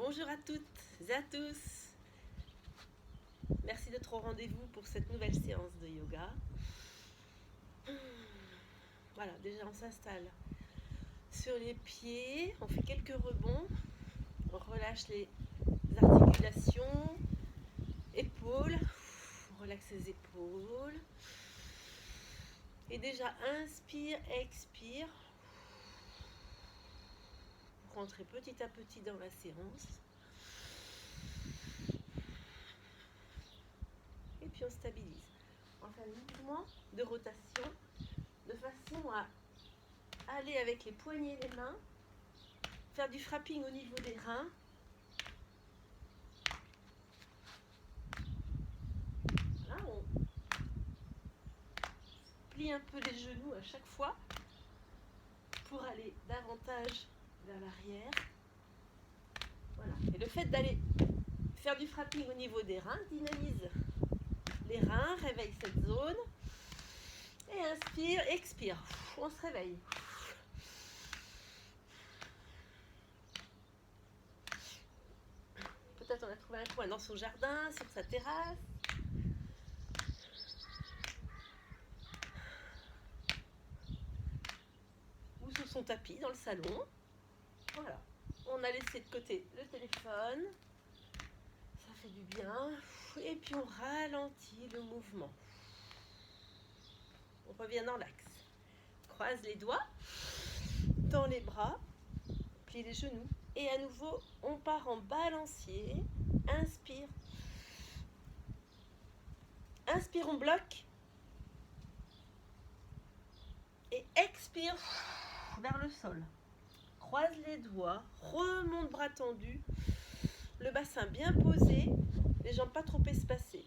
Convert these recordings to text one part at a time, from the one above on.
Bonjour à toutes et à tous. Merci d'être au rendez-vous pour cette nouvelle séance de yoga. Voilà, déjà on s'installe sur les pieds, on fait quelques rebonds, on relâche les articulations, épaules, on relaxe les épaules. Et déjà inspire, expire, pour rentrer petit à petit dans la séance. Et puis on stabilise. On fait un mouvement de rotation de façon à aller avec les poignets et les mains, faire du frapping au niveau des reins. Là, on plie un peu les genoux à chaque fois pour aller davantage vers l'arrière. Voilà. Et le fait d'aller faire du frapping au niveau des reins dynamise les reins, réveille cette zone. Et inspire, expire. On se réveille. Peut-être on a trouvé un coin dans son jardin, sur sa terrasse. Ou sur son tapis dans le salon. Voilà. On a laissé de côté le téléphone. Ça fait du bien. Et puis on ralentit le mouvement. On revient dans l'axe. Croise les doigts, tend les bras, plie les genoux. Et à nouveau, on part en balancier. Inspire. Inspire, on bloque. Et expire vers le sol. Croise les doigts, remonte bras tendus. Le bassin bien posé, les jambes pas trop espacées.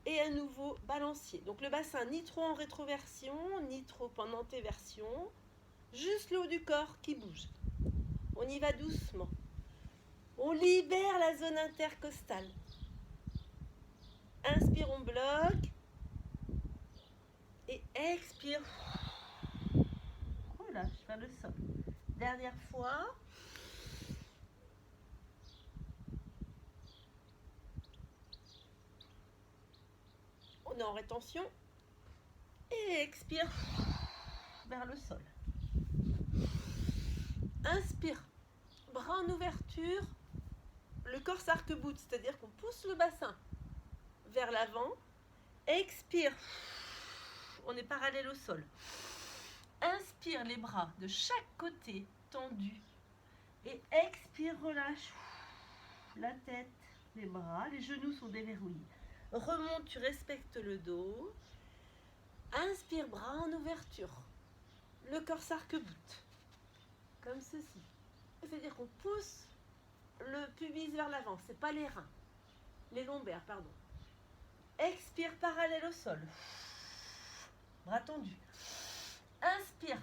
Et à nouveau, balancier. Donc le bassin ni trop en rétroversion, ni trop en antéversion. Juste le haut du corps qui bouge. On y va doucement. On libère la zone intercostale. Inspire, on bloque. Et expire. Relâche vers le sol. Dernière fois. On est en rétention. Et expire vers le sol. Inspire. Bras en ouverture. Le corps s'arc-boute, c'est-à-dire qu'on pousse le bassin vers l'avant. Expire. On est parallèle au sol. Inspire, les bras de chaque côté tendus. Et expire, relâche la tête, les bras, les genoux sont déverrouillés. Remonte, tu respectes le dos. Inspire, bras en ouverture. Le corps s'arc-boute. Comme ceci. C'est-à-dire qu'on pousse le pubis vers l'avant. C'est pas les reins. Les lombaires, pardon. Expire, parallèle au sol. Bras tendus. Inspire.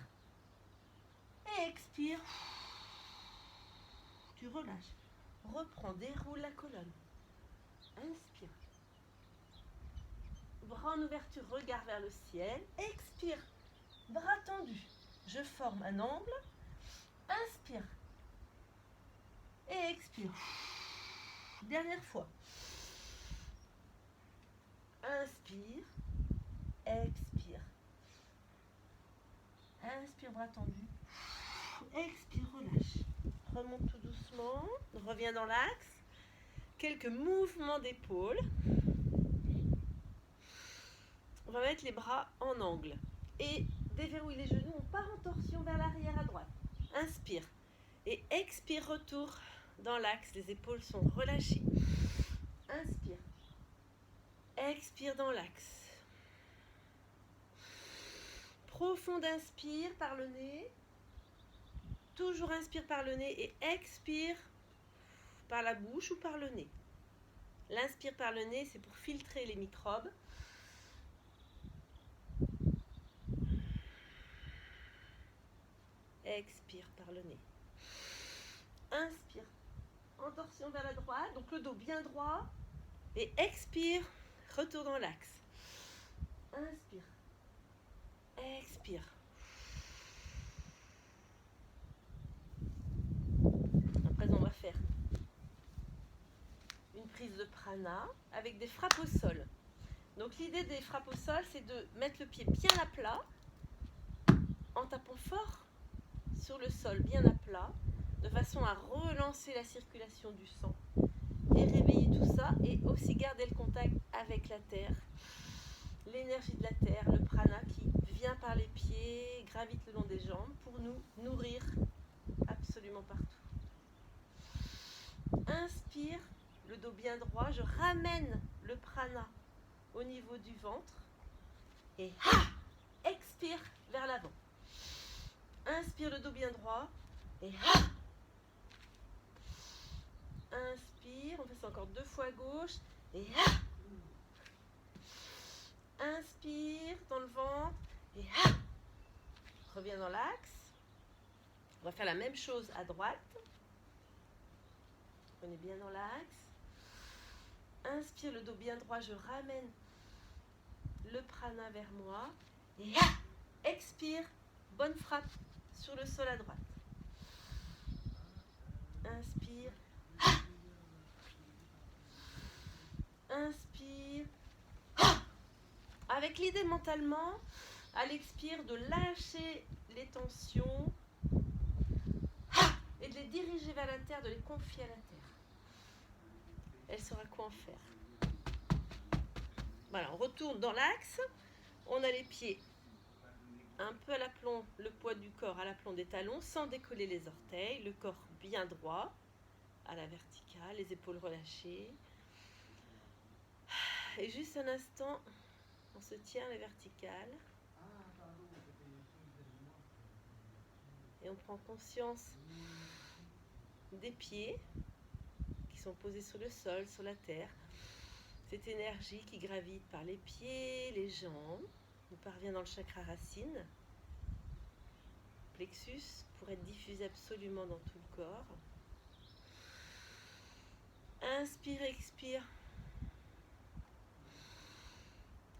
Et expire. Tu relâches. Reprends, déroule la colonne. Inspire. Bras en ouverture, regard vers le ciel. Expire. Bras tendus. Je forme un angle. Inspire. Et expire. Dernière fois. Inspire. Expire. Inspire, bras tendus. Expire, relâche. Remonte tout doucement. Reviens dans l'axe. Quelques mouvements d'épaule. On va mettre les bras en angle. Et déverrouille les genoux. On part en torsion vers l'arrière à droite. Inspire. Et expire, retour dans l'axe. Les épaules sont relâchées. Inspire. Expire dans l'axe. Profonde inspire par le nez. Toujours inspire par le nez et expire par la bouche ou par le nez. L'inspire par le nez, c'est pour filtrer les microbes. Expire par le nez. Inspire. En torsion vers la droite, donc le dos bien droit. Et expire, retour dans l'axe. Inspire. Expire. À présent, on va faire prise de prana avec des frappes au sol. Donc l'idée des frappes au sol, c'est de mettre le pied bien à plat en tapant fort sur le sol, bien à plat, de façon à relancer la circulation du sang et réveiller tout ça, et aussi garder le contact avec la terre, l'énergie de la terre, le prana qui vient par les pieds, gravite le long des jambes pour nous nourrir absolument partout. Inspire, le dos bien droit, je ramène le prana au niveau du ventre et expire vers l'avant. Inspire, le dos bien droit et inspire, on fait ça encore 2 fois à gauche et inspire dans le ventre et reviens dans l'axe. On va faire la même chose à droite. On est bien dans l'axe. Inspire, le dos bien droit, je ramène le prana vers moi et expire, bonne frappe sur le sol à droite. Inspire. Inspire. Avec l'idée mentalement, à l'expire, de lâcher les tensions et de les diriger vers la terre, de les confier à la terre. Elle saura quoi en faire. Voilà, on retourne dans l'axe. On a les pieds un peu à l'aplomb, le poids du corps à l'aplomb des talons, sans décoller les orteils, le corps bien droit, à la verticale, les épaules relâchées. Et juste un instant, on se tient à la verticale. Et on prend conscience des pieds qui sont posés sur le sol, sur la terre. Cette énergie qui gravite par les pieds, les jambes, nous parvient dans le chakra racine, plexus, pour être diffusé absolument dans tout le corps. Inspire, expire,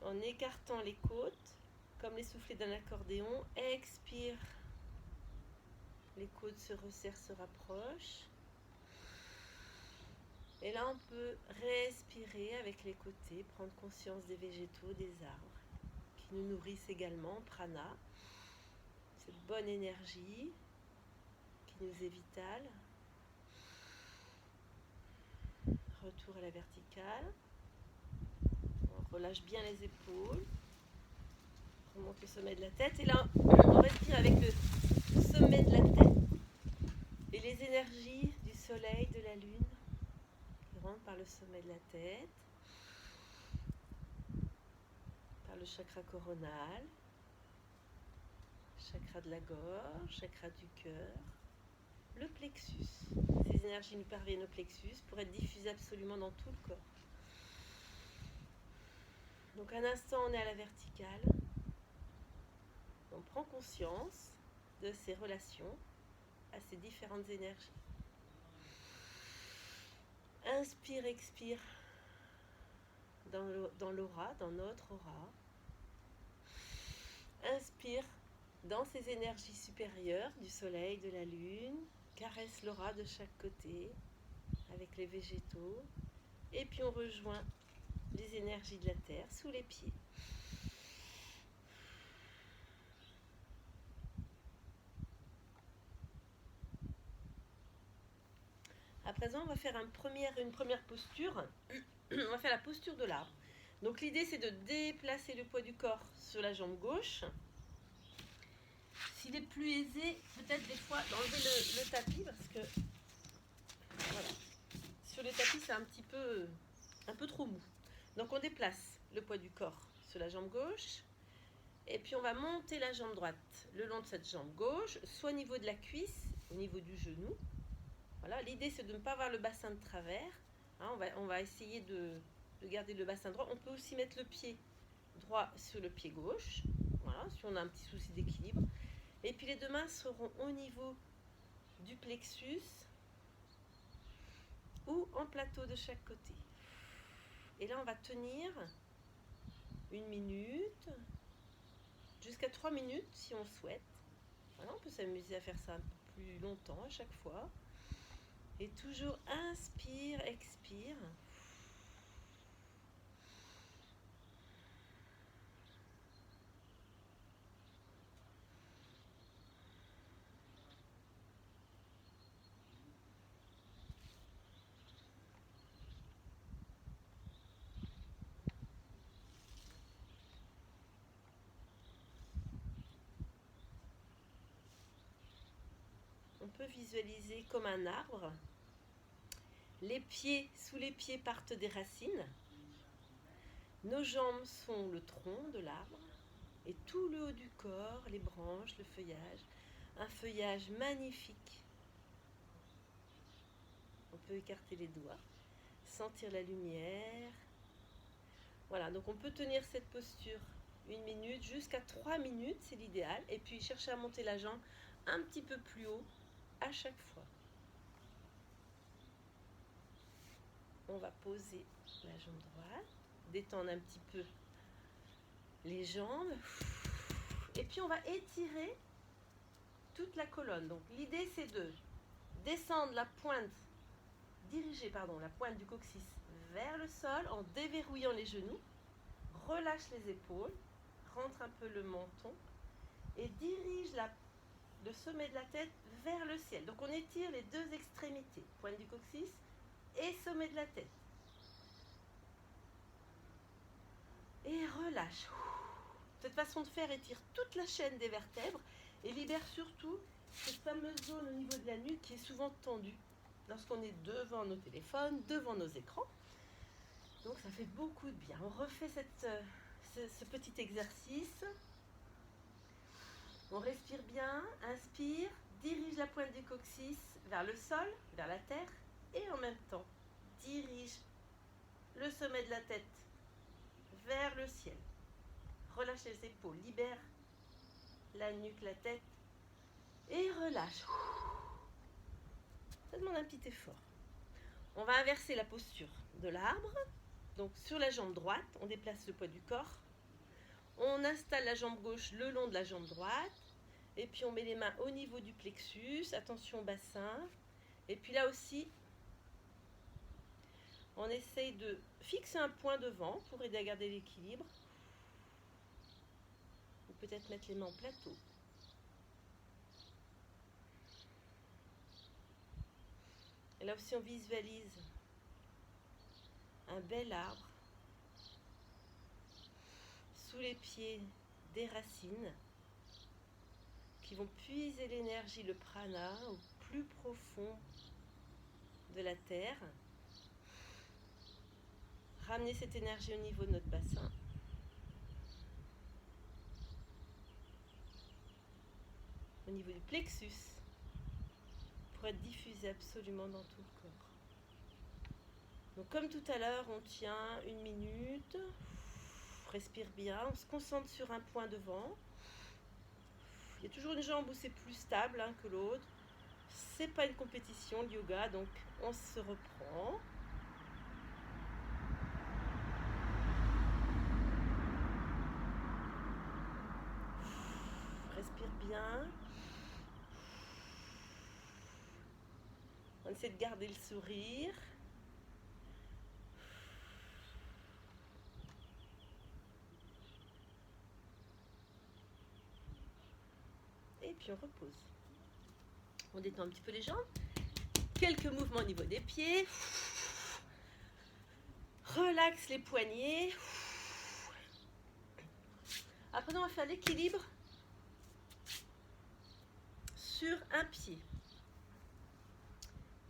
en écartant les côtes, comme les soufflets d'un accordéon. Expire, les côtes se resserrent, se rapprochent. Et là, on peut respirer avec les côtés, prendre conscience des végétaux, des arbres, qui nous nourrissent également, prana, cette bonne énergie qui nous est vitale. Retour à la verticale. On relâche bien les épaules. On remonte le sommet de la tête. Et là, on respire avec le sommet de la tête et les énergies du soleil, de la lune qui rentrent par le sommet de la tête, par le chakra coronal, chakra de la gorge, chakra du cœur, le plexus. Ces énergies nous parviennent au plexus pour être diffusées absolument dans tout le corps. Donc un instant, on est à la verticale. On prend conscience de ces relations à ces différentes énergies. Inspire, expire dans l'aura, dans notre aura. Inspire dans ces énergies supérieures du soleil, de la lune. Caresse l'aura de chaque côté avec les végétaux. Et puis on rejoint les énergies de la terre sous les pieds. À présent, on va faire une première posture. On va faire la posture de l'arbre. Donc l'idée, c'est de déplacer le poids du corps sur la jambe gauche. S'il est plus aisé, peut-être des fois d'enlever le tapis, parce que voilà, sur le tapis, c'est un peu trop mou. Donc on déplace le poids du corps sur la jambe gauche. Et puis on va monter la jambe droite le long de cette jambe gauche, soit au niveau de la cuisse, au niveau du genou. Voilà, l'idée c'est de ne pas avoir le bassin de travers. Hein, on va essayer de garder le bassin droit. On peut aussi mettre le pied droit sur le pied gauche. Voilà, si on a un petit souci d'équilibre. Et puis les deux mains seront au niveau du plexus ou en plateau de chaque côté. Et là on va tenir 1 minute, jusqu'à 3 minutes si on souhaite. Voilà, on peut s'amuser à faire ça un peu plus longtemps à chaque fois. Et toujours inspire, expire. on peut visualiser comme un arbre. Les pieds, sous les pieds partent des racines. Nos jambes sont le tronc de l'arbre. Et tout le haut du corps, les branches, le feuillage. Un feuillage magnifique. On peut écarter les doigts, sentir la lumière. Voilà, donc on peut tenir cette posture 1 minute, jusqu'à 3 minutes, c'est l'idéal. Et puis chercher à monter la jambe un petit peu plus haut à chaque fois. On va poser la jambe droite, détendre un petit peu les jambes. Et puis on va étirer toute la colonne. Donc l'idée c'est de descendre la pointe, diriger la pointe du coccyx vers le sol en déverrouillant les genoux. Relâche les épaules, rentre un peu le menton et dirige le sommet de la tête vers le ciel. Donc on étire les deux extrémités, pointe du coccyx et sommet de la tête. Et relâche. Cette façon de faire étire toute la chaîne des vertèbres et libère surtout cette fameuse zone au niveau de la nuque qui est souvent tendue lorsqu'on est devant nos téléphones, devant nos écrans. Donc ça fait beaucoup de bien. On refait ce petit exercice. On respire bien, inspire, dirige la pointe du coccyx vers le sol, vers la terre, et en même temps, dirige le sommet de la tête vers le ciel. Relâche les épaules, libère la nuque, la tête, et relâche. Ça demande un petit effort. On va inverser la posture de l'arbre. Donc sur la jambe droite, on déplace le poids du corps. On installe la jambe gauche le long de la jambe droite. Et puis on met les mains au niveau du plexus. Attention au bassin. Et puis là aussi, on essaye de fixer un point devant pour aider à garder l'équilibre. Ou peut-être mettre les mains en plateau. Et là aussi, on visualise un bel arbre. Sous les pieds, des racines qui vont puiser l'énergie, le prana, au plus profond de la terre. Ramener cette énergie au niveau de notre bassin. Au niveau du plexus, pour être diffusé absolument dans tout le corps. Donc comme tout à l'heure, on tient 1 minute, respire bien, on se concentre sur un point devant. Il y a toujours une jambe où c'est plus stable que l'autre. C'est pas une compétition, le yoga, donc on se reprend. Respire bien. On essaie de garder le sourire. Et puis on repose. On détend un petit peu les jambes. Quelques mouvements au niveau des pieds. Relaxe les poignets. Après, on va faire l'équilibre sur un pied.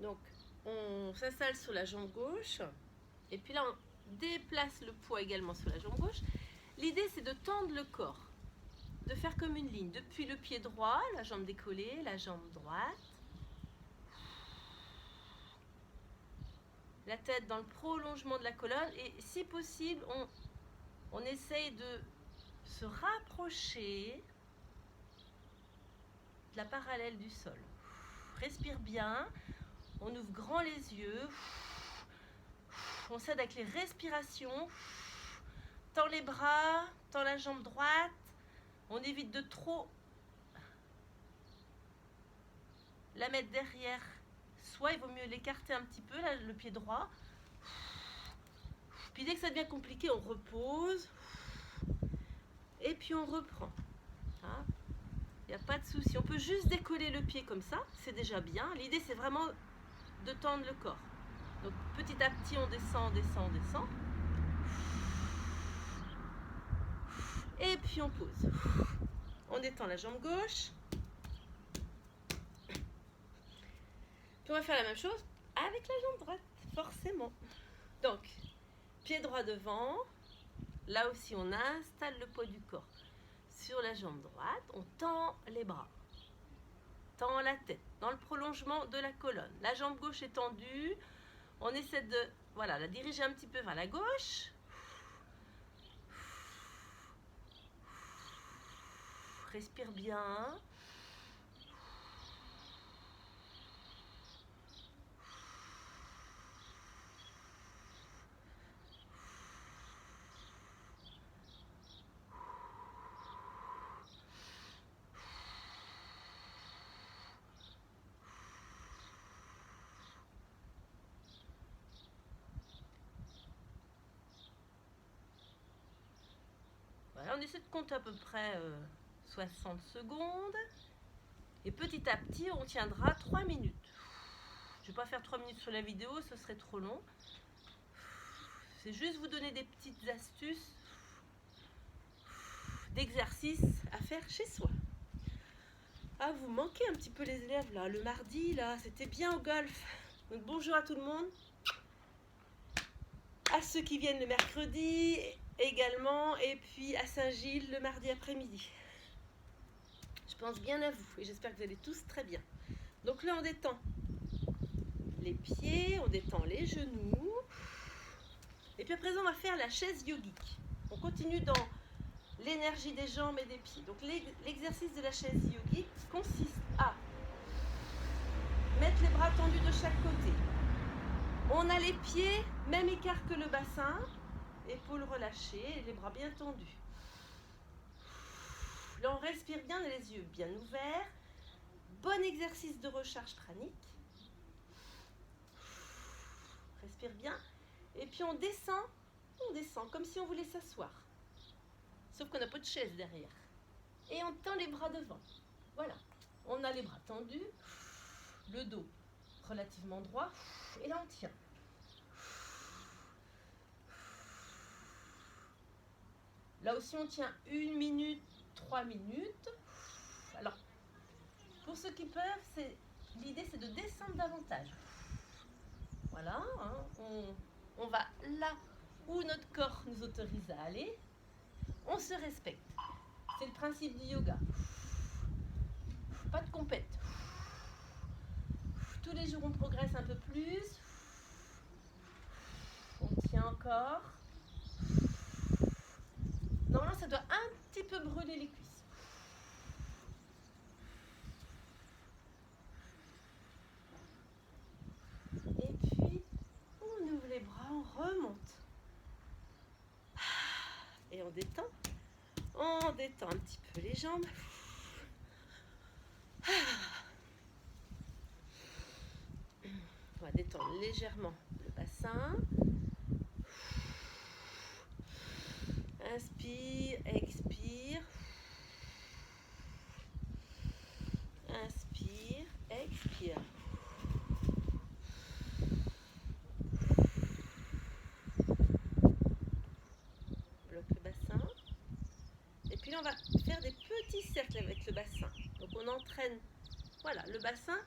Donc, on s'installe sur la jambe gauche. Et puis là, on déplace le poids également sur la jambe gauche. L'idée, c'est de tendre le corps. De faire comme une ligne. Depuis le pied droit, la jambe décollée, la jambe droite. La tête dans le prolongement de la colonne. Et si possible, on essaye de se rapprocher de la parallèle du sol. Respire bien. On ouvre grand les yeux. On s'aide avec les respirations. Tend les bras, tend la jambe droite. On évite de trop la mettre derrière. Soit il vaut mieux l'écarter un petit peu, là, le pied droit. Puis dès que ça devient compliqué, on repose. Et puis on reprend. Il n'y a pas de souci. On peut juste décoller le pied comme ça. C'est déjà bien. L'idée, c'est vraiment de tendre le corps. Donc petit à petit, on descend, on descend, on descend. Et puis on pose. On détend la jambe gauche. Puis on va faire la même chose avec la jambe droite, forcément. Donc, pied droit devant. Là aussi, on installe le poids du corps sur la jambe droite. On tend les bras. Tend la tête dans le prolongement de la colonne. La jambe gauche est tendue. On essaie de la diriger un petit peu vers la gauche. Respire bien. Voilà, on essaie de compter à peu près 60 secondes. Et petit à petit, on tiendra 3 minutes. Je ne vais pas faire 3 minutes sur la vidéo, ce serait trop long. C'est juste vous donner des petites astuces d'exercices à faire chez soi. Ah, vous manquez un petit peu les élèves là. Le mardi, là, c'était bien au golf. Donc bonjour à tout le monde. À ceux qui viennent le mercredi également. Et puis à Saint-Gilles le mardi après-midi. Je pense bien à vous et j'espère que vous allez tous très bien. Donc là, on détend les pieds, on détend les genoux. Et puis à présent, on va faire la chaise yogique. On continue dans l'énergie des jambes et des pieds. Donc l'exercice de la chaise yogique consiste à mettre les bras tendus de chaque côté. On a les pieds, même écart que le bassin, épaules relâchées et les bras bien tendus. Là, on respire bien, les yeux bien ouverts. Bon exercice de recharge pranique. Respire bien. Et puis on descend comme si on voulait s'asseoir. Sauf qu'on n'a pas de chaise derrière. Et on tend les bras devant. Voilà. On a les bras tendus, le dos relativement droit. Et là, on tient. Là aussi, on tient 1 minute, 3 minutes. Alors, pour ceux qui peuvent, l'idée, c'est de descendre davantage. Voilà. On va là où notre corps nous autorise à aller. On se respecte. C'est le principe du yoga. Pas de compète. Tous les jours, on progresse un peu plus. On tient encore. Normalement, ça doit un petit peu brûler les cuisses. Et puis, on ouvre les bras, on remonte. Et on détend. On détend un petit peu les jambes. On va détendre légèrement le bassin. Inspire, expire. Inspire, expire. Bloque le bassin. Et puis là, on va faire des petits cercles avec le bassin. Donc on entraîne, le bassin.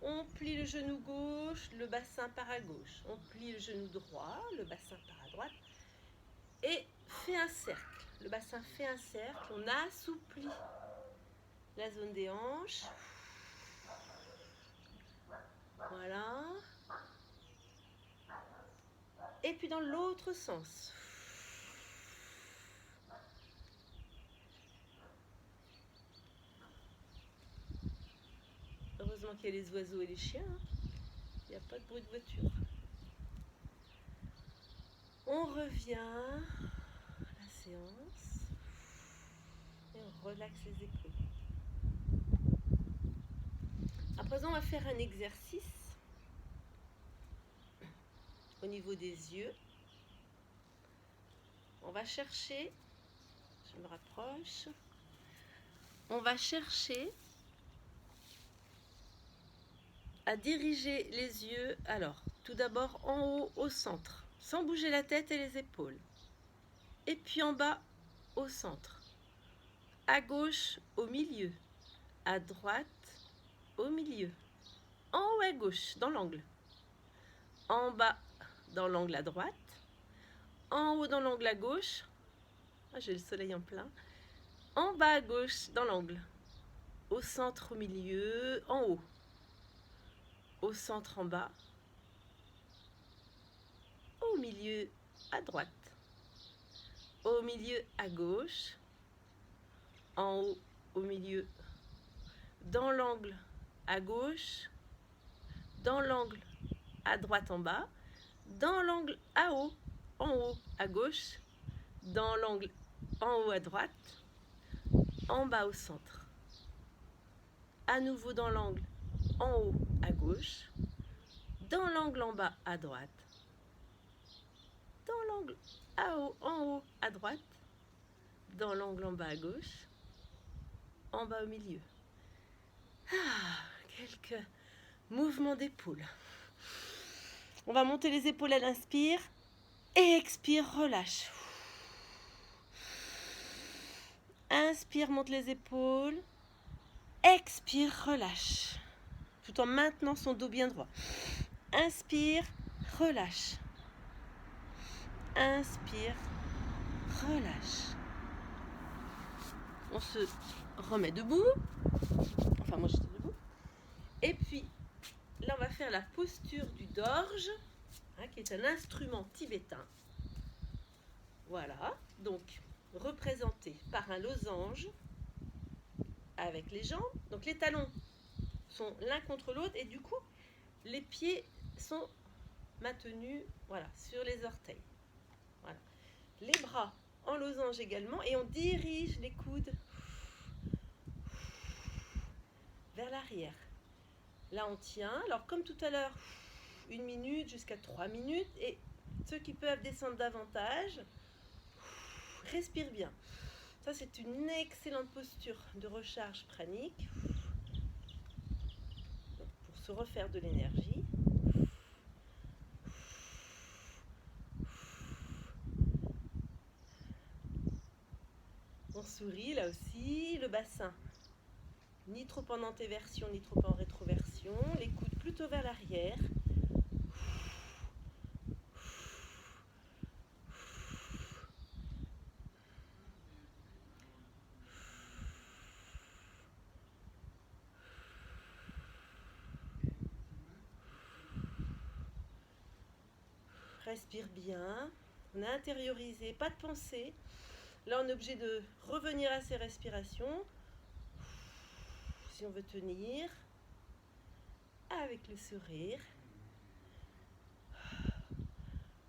On plie le genou gauche, le bassin part à gauche. On plie le genou droit, le bassin part à droite. Et fait un cercle. Le bassin fait un cercle. On assouplit la zone des hanches. Voilà. Et puis dans l'autre sens. Heureusement qu'il y a les oiseaux et les chiens. Il n'y a pas de bruit de voiture. On revient à la séance. Et on relaxe les épaules. À présent, on va faire un exercice au niveau des yeux. On va chercher, je me rapproche, on va chercher à diriger les yeux, alors, tout d'abord en haut au centre, sans bouger la tête et les épaules. Et puis en bas au centre. À gauche au milieu, à droite au milieu. en haut à gauche, dans l'angle. En bas, dans l'angle à droite. En haut, dans l'angle à gauche. Ah, j'ai le soleil en plein. En bas à gauche, dans l'angle. Au centre, au milieu, en haut. Au centre, en bas. Au milieu, à droite. Au milieu, à gauche. En haut, au milieu. Dans l'angle, à gauche. Dans l'angle, à droite, en bas. Dans l'angle, à haut, en haut, à gauche. Dans l'angle, en haut, à droite. En bas, au centre. À nouveau dans l'angle, en haut, à gauche. Dans l'angle en bas, à droite. Dans l'angle en haut, à droite. Dans l'angle en bas, à gauche. En bas, au milieu. Ah, quelques mouvements d'épaule. On va monter les épaules à l'inspire. Et expire, relâche. Inspire, monte les épaules. Expire, relâche. Tout en maintenant son dos bien droit. Inspire, relâche. Inspire, relâche. On se remet debout. Enfin, moi j'étais debout. Et puis, là on va faire la posture du dorje, qui est un instrument tibétain. Voilà, donc représenté par un losange avec les jambes. Donc les talons sont l'un contre l'autre et du coup, les pieds sont maintenus sur les orteils. Voilà. Les bras en losange également et on dirige les coudes vers l'arrière. Là on tient, alors comme tout à l'heure, 1 minute jusqu'à 3 minutes et ceux qui peuvent descendre davantage, respire bien. Ça c'est une excellente posture de recharge pranique pour se refaire de l'énergie. On sourit là aussi, le bassin ni trop en antéversion ni trop en rétroversion, les coudes plutôt vers l'arrière. Respire bien, on a intériorisé, pas de pensée. Là on est obligé de revenir à ses respirations. Si on veut tenir, avec le sourire.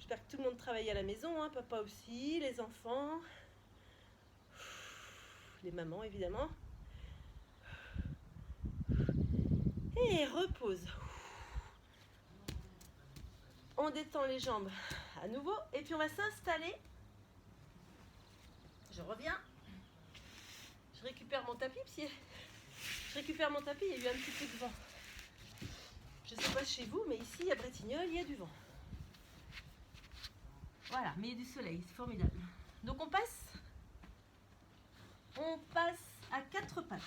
J'espère que tout le monde travaille à la maison, papa aussi, les enfants, les mamans évidemment. Et repose. On détend les jambes à nouveau et puis on va s'installer. Je reviens. Je récupère mon tapis, il y a eu un petit peu de vent. Je ne sais pas chez vous, mais ici à Bretignolles, il y a du vent. Voilà, mais il y a du soleil, c'est formidable. Donc on passe à 4 pattes.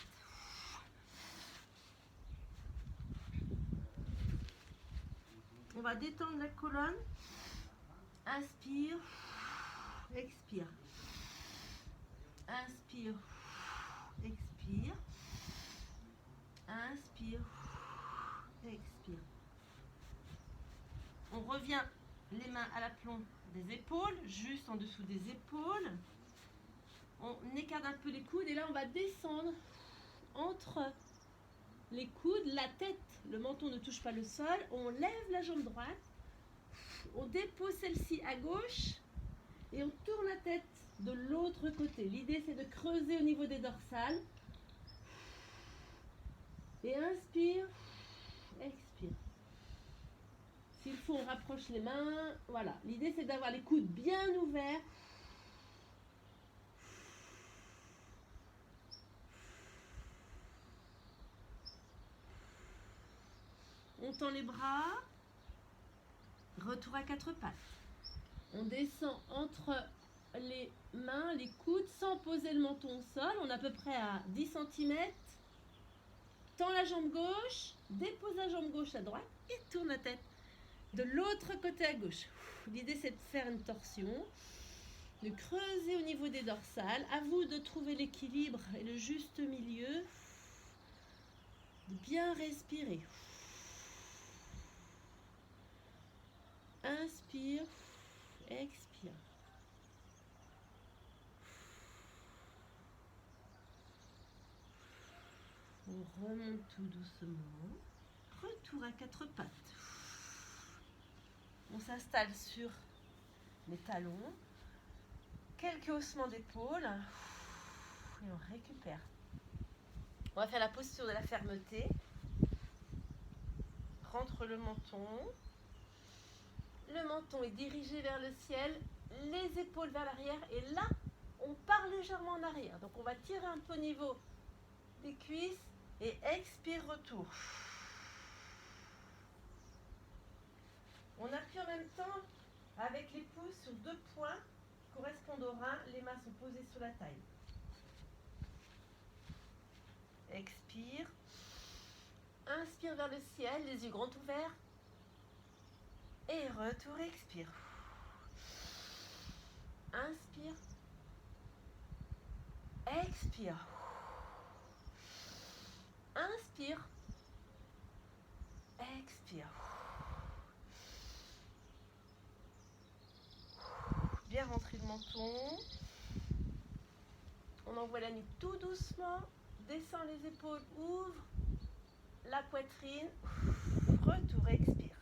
On va détendre la colonne. Inspire, expire. Inspire, expire. Inspire, expire. On revient les mains à l'aplomb des épaules, juste en dessous des épaules. On écarte un peu les coudes et là on va descendre entre les coudes, la tête, le menton ne touche pas le sol. On lève la jambe droite, on dépose celle-ci à gauche et on tourne la tête de l'autre côté. L'idée c'est de creuser au niveau des dorsales. Et inspire, expire. S'il faut, on rapproche les mains. Voilà. L'idée, c'est d'avoir les coudes bien ouverts. On tend les bras. Retour à 4 pattes. On descend entre les mains, les coudes, sans poser le menton au sol. On est à peu près à 10 cm. Tend la la jambe gauche, dépose la jambe gauche à droite et tourne la tête de l'autre côté à gauche. L'idée c'est de faire une torsion, de creuser au niveau des dorsales. À vous de trouver l'équilibre et le juste milieu, de bien respirer. Inspire, expire. On remonte tout doucement. Retour à quatre pattes. On s'installe sur les talons. Quelques haussements d'épaule. Et on récupère. On va faire la posture de la fermeté. Rentre le menton. Le menton est dirigé vers le ciel. Les épaules vers l'arrière. Et là, on part légèrement en arrière. Donc on va tirer un peu au niveau des cuisses. Et expire, retour. On appuie en même temps avec les pouces sur deux points qui correspondent aux reins. Les mains sont posées sur la taille. Expire. Inspire vers le ciel, les yeux grands ouverts. Et retour, expire. Inspire. Expire. Inspire. Expire. Bien rentrer le menton. On envoie la nuque tout doucement. Descend les épaules, ouvre la poitrine. Retour, expire.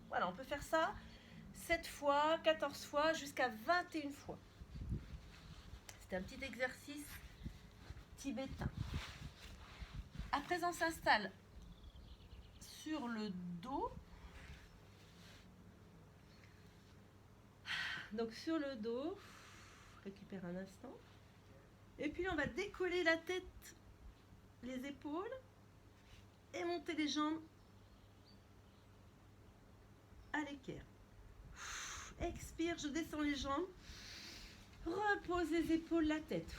Voilà, on peut faire ça 7 fois, 14 fois, jusqu'à 21 fois. C'est un petit exercice tibétain. À présent, on s'installe sur le dos. Donc sur le dos, récupère un instant. Et puis on va décoller la tête, les épaules et monter les jambes à l'équerre. Expire, je descends les jambes. Repose les épaules, la tête.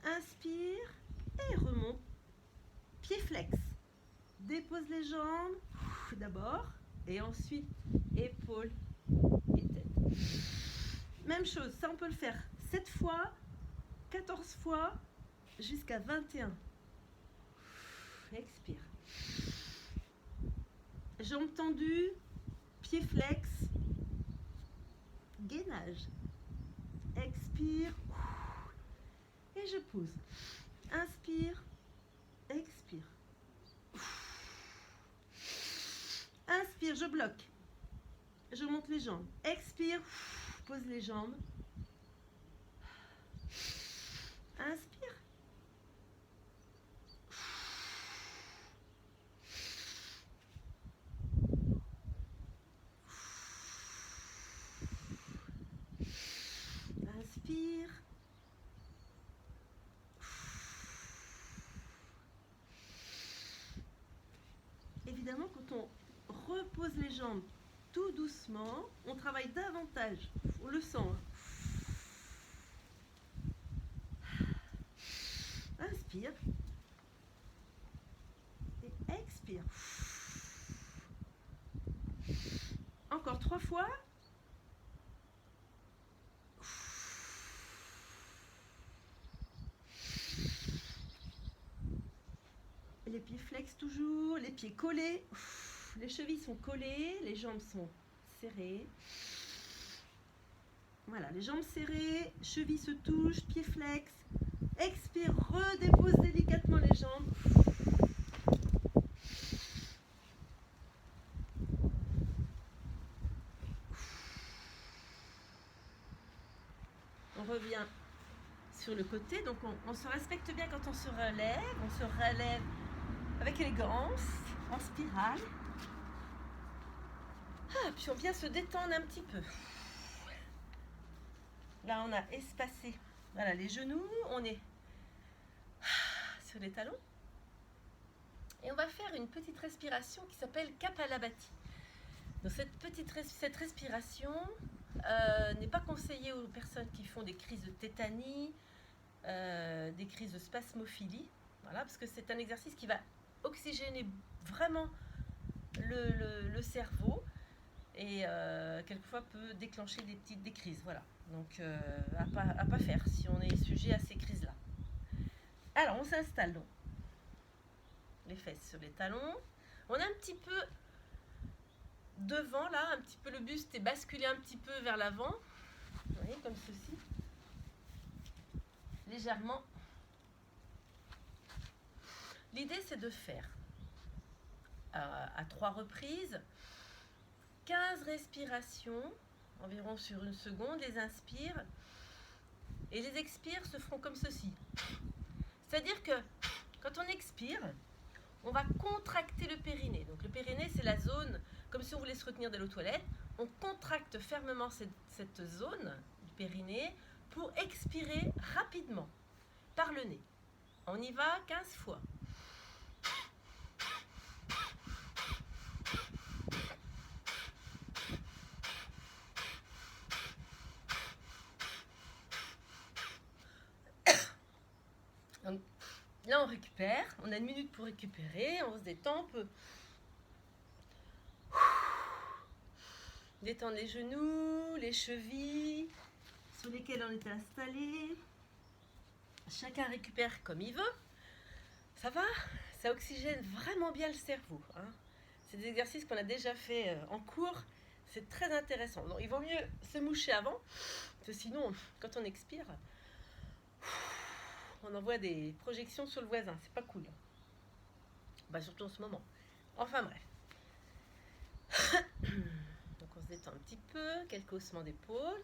Inspire et remonte. Pied flex. Dépose les jambes d'abord et ensuite épaules et tête. Même chose, ça on peut le faire 7 fois, 14 fois, jusqu'à 21. Expire. Jambes tendues, pied flex, gainage. Expire. Et je pose. Inspire. Expire. Inspire, je bloque. Je monte les jambes. Expire. Pose les jambes. Inspire. Inspire. Évidemment, quand on repose les jambes tout doucement, on travaille davantage. On le sent. Inspire. Et expire. Encore 3 fois. Les pieds flex toujours, les pieds collés. Les chevilles sont collées, les jambes sont serrées. Voilà, les jambes serrées, chevilles se touchent, pieds flex. Expire, redépose délicatement les jambes. On revient sur le côté, donc on se respecte bien quand on se relève avec élégance, en spirale. Puis on vient se détendre un petit peu. Là, on a espacé, voilà, les genoux, on est sur les talons. Et on va faire une petite respiration qui s'appelle Kapalabhati. Donc cette respiration, n'est pas conseillé aux personnes qui font des crises de tétanie, des crises de spasmophilie, voilà, parce que c'est un exercice qui va oxygéner vraiment le cerveau et quelquefois peut déclencher des crises, voilà. Donc à pas faire si on est sujet à ces crises-là. Alors on s'installe donc, les fesses sur les talons, on a un petit peu devant là, un petit peu le buste est basculé un petit peu vers l'avant, vous voyez, comme ceci, légèrement. L'idée c'est de faire à 3 reprises 15 respirations environ sur une seconde, les inspires et les expires se feront comme ceci. C'est-à-dire que quand on expire, on va contracter le périnée. Donc le périnée, c'est la zone, comme si on voulait se retenir d'aller aux toilettes. On contracte fermement cette zone du périnée pour expirer rapidement par le nez. On y va 15 fois. Donc, là, on récupère. On a 1 minute pour récupérer. On se détend. On peut détendre les genoux, les chevilles sur lesquelles on était installé. Chacun récupère comme il veut. Ça va? Ça oxygène vraiment bien le cerveau. Hein. C'est des exercices qu'on a déjà fait en cours. C'est très intéressant. Donc, il vaut mieux se moucher avant, parce que sinon, quand on expire, on envoie des projections sur le voisin. C'est pas cool. Bah, surtout en ce moment. Enfin bref. Donc on se détend un petit peu, quelques haussements d'épaule.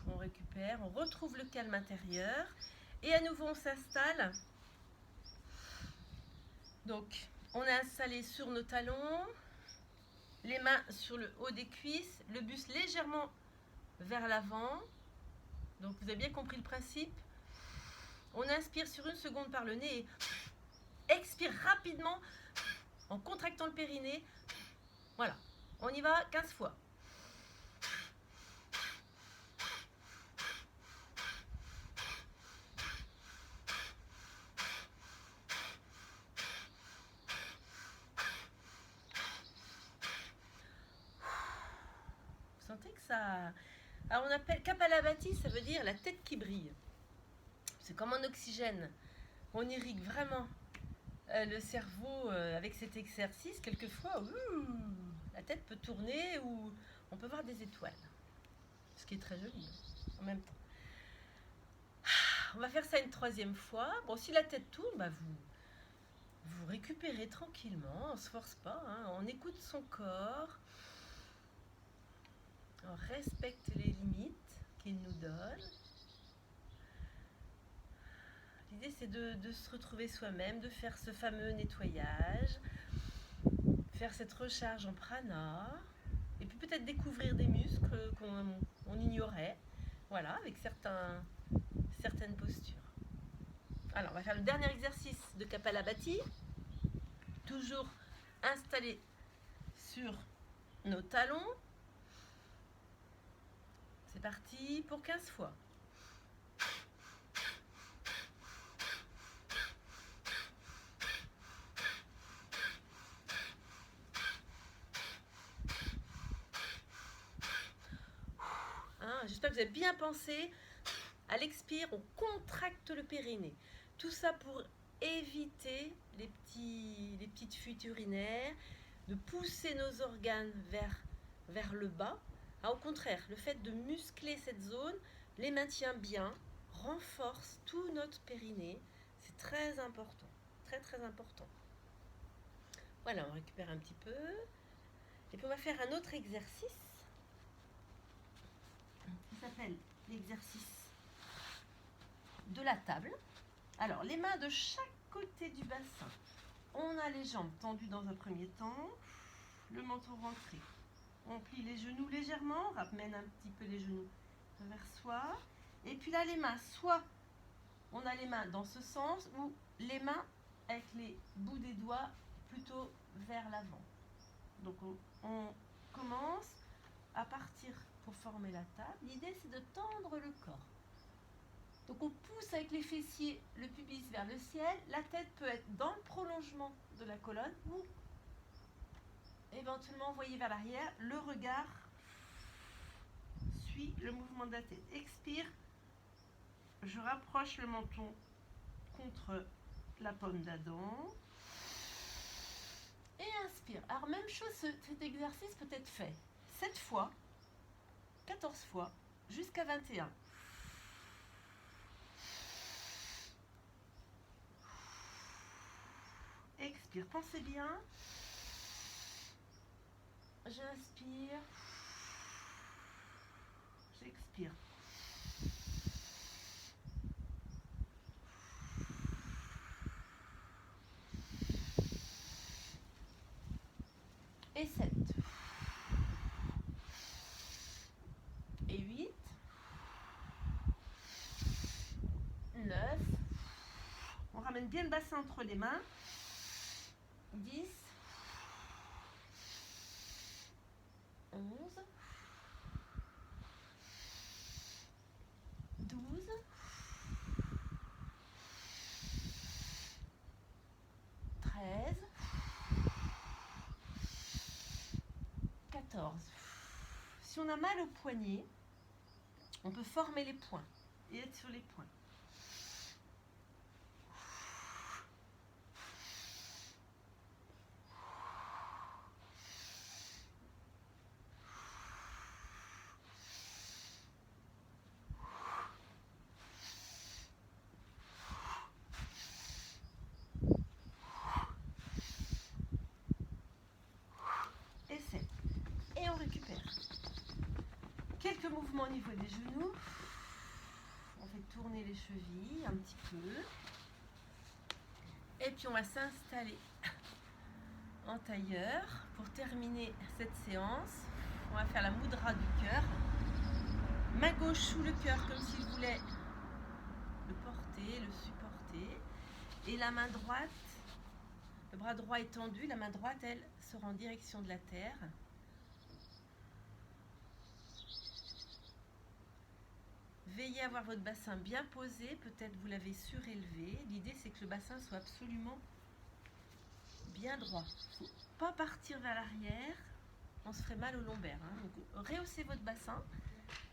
On récupère, on retrouve le calme intérieur. Et à nouveau, on s'installe. Donc, on est installé sur nos talons, les mains sur le haut des cuisses, le buste légèrement vers l'avant. Donc, vous avez bien compris le principe. On inspire sur 1 seconde par le nez et expire rapidement en contractant le périnée. Voilà, on y va 15 fois. Vous sentez que ça... Alors on appelle Kapalabhati, ça veut dire la tête qui brille. C'est comme en oxygène. On irrigue vraiment le cerveau avec cet exercice. Quelquefois, la tête peut tourner ou on peut voir des étoiles. Ce qui est très joli en même temps. On va faire ça une 3e fois. Bon, si la tête tourne, bah vous récupérez tranquillement. On ne se force pas. Hein. On écoute son corps. On respecte les limites qu'il nous donne. L'idée, c'est de se retrouver soi-même, de faire ce fameux nettoyage, faire cette recharge en prana, et puis peut-être découvrir des muscles qu'on ignorait, voilà, avec certaines postures. Alors, on va faire le dernier exercice de Kapalabhati, toujours installé sur nos talons. C'est parti pour 15 fois. J'espère que vous avez bien pensé. À l'expire, on contracte le périnée. Tout ça pour éviter les petites fuites urinaires, de pousser nos organes vers le bas. Au contraire, le fait de muscler cette zone les maintient bien, renforce tout notre périnée. C'est très important, très très important. Voilà, on récupère un petit peu. Et puis on va faire un autre exercice qui s'appelle l'exercice de la table. Alors, les mains de chaque côté du bassin. On a les jambes tendues dans un premier temps, le menton rentré. On plie les genoux légèrement, on ramène un petit peu les genoux vers soi. Et puis là, les mains, soit on a les mains dans ce sens, ou les mains avec les bouts des doigts plutôt vers l'avant. Donc, on commence à partir pour former la table. L'idée, c'est de tendre le corps. Donc on pousse avec les fessiers le pubis vers le ciel. La tête peut être dans le prolongement de la colonne ou éventuellement envoyée vers l'arrière. Le regard suit le mouvement de la tête. Expire. Je rapproche le menton contre la pomme d'Adam. Et inspire. Alors même chose, cet exercice peut être fait 7 fois, 14 fois, jusqu'à 21. Expire, pensez bien. J'inspire. J'expire. Et 7. Et 8. 9. On ramène bien le bassin entre les mains. 10. 11. 12. 13. 14. Si on a mal au poignet, on peut former les poings et être sur les poings. Et 7. Et on récupère. Quelques mouvements au niveau des genoux. On fait tourner les chevilles un petit peu. Et puis on va s'installer en tailleur. Pour terminer cette séance, on va faire la mudra du cœur. Main gauche sous le cœur comme s'il voulait le porter, le supporter. Et la main droite, le bras droit est tendu, la main droite, elle, sera en direction de la terre. Veillez à avoir votre bassin bien posé, peut-être vous l'avez surélevé. L'idée, c'est que le bassin soit absolument bien droit. Il ne faut pas partir vers l'arrière, on se ferait mal au lombaire. Donc, rehaussez votre bassin.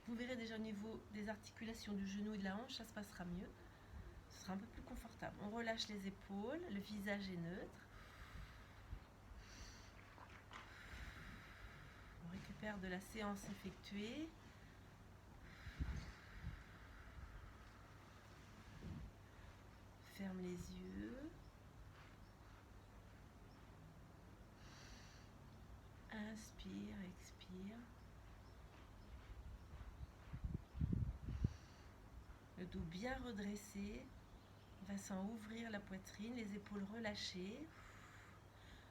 Vous verrez déjà au niveau des articulations du genou et de la hanche, ça se passera mieux. Ce sera un peu plus confortable. On relâche les épaules, le visage est neutre. On récupère de la séance effectuée. Ferme les yeux. Inspire, expire. Le dos bien redressé. Bassin ouvrir la poitrine, les épaules relâchées.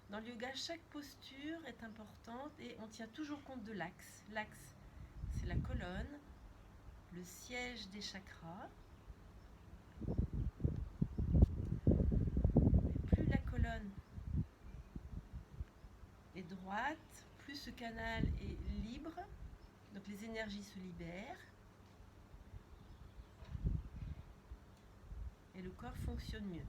Dans le yoga, chaque posture est importante et on tient toujours compte de l'axe. L'axe, c'est la colonne, le siège des chakras. Et plus la colonne est droite, plus ce canal est libre, donc les énergies se libèrent et le corps fonctionne mieux.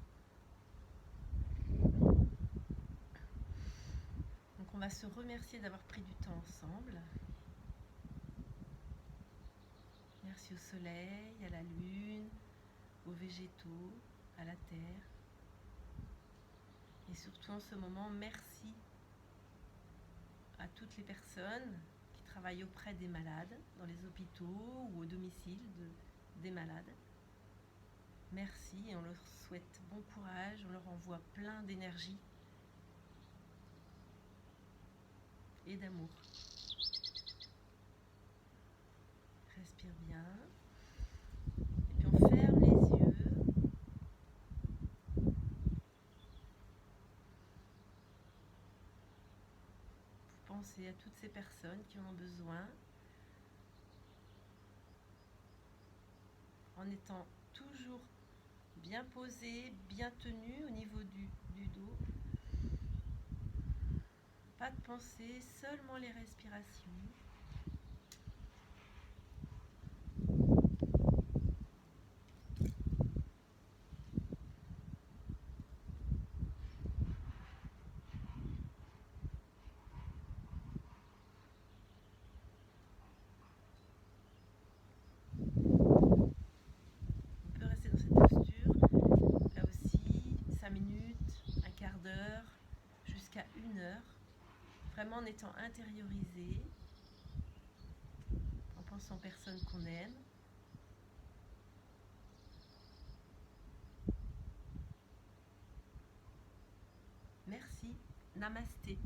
Donc on va se remercier d'avoir pris du temps ensemble. Merci au soleil, à la lune, aux végétaux, à la terre. Et surtout en ce moment, merci à toutes les personnes qui travaillent auprès des malades, dans les hôpitaux ou au domicile des malades. Merci et on leur souhaite bon courage, on leur envoie plein d'énergie et d'amour. Respire bien. Et puis on ferme les yeux. Vous pensez à toutes ces personnes qui en ont besoin. En étant toujours bien posé, bien tenu au niveau du dos. Pas de pensée, seulement les respirations. On peut rester dans cette posture, là aussi, 5 minutes, un quart d'heure, jusqu'à 1 heure, vraiment en étant intériorisé, en pensant aux personnes qu'on aime. Merci, namasté.